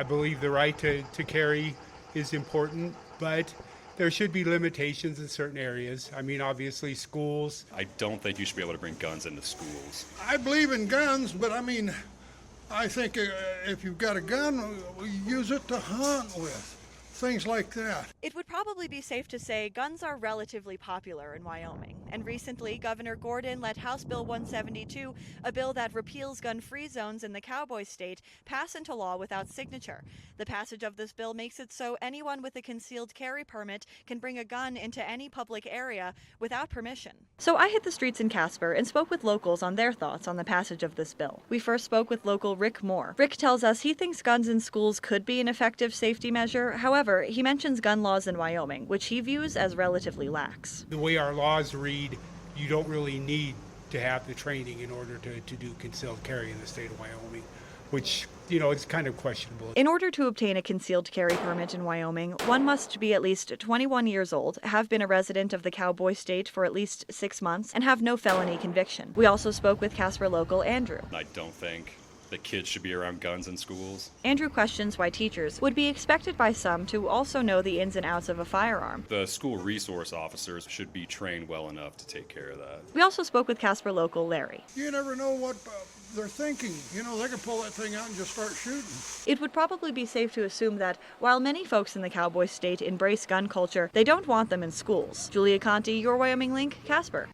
I believe the right to carry is important, but there should be limitations in certain areas. I mean, obviously, schools. I don't think you should be able to bring guns into schools. I believe in guns, but I think if you've got a gun, use it to hunt with. Things like that. It would probably be safe to say guns are relatively popular in Wyoming. And recently, Governor Gordon let House Bill 172, a bill that repeals gun-free zones in the cowboy state, pass into law without signature. The passage of this bill makes it so anyone with a concealed carry permit can bring a gun into any public area without permission. So I hit the streets in Casper and spoke with locals on their thoughts on the passage of this bill. We first spoke with local Rick Moore. Rick tells us he thinks guns in schools could be an effective safety measure. However, he mentions gun laws in Wyoming, which he views as relatively lax. The way our laws read, you don't really need to have the training in order to do concealed carry in the state of Wyoming, which, it's kind of questionable. In order to obtain a concealed carry permit in Wyoming, one must be at least 21 years old, have been a resident of the cowboy state for at least 6 months, and have no felony conviction. We also spoke with Casper local Andrew. I don't think that kids should be around guns in schools. Andrew questions why teachers would be expected by some to also know the ins and outs of a firearm. The school resource officers should be trained well enough to take care of that. We also spoke with Casper local Larry. You never know what they're thinking. They can pull that thing out and just start shooting. It would probably be safe to assume that while many folks in the cowboy state embrace gun culture, they don't want them in schools. Julia Conti, your Wyoming Link, Casper.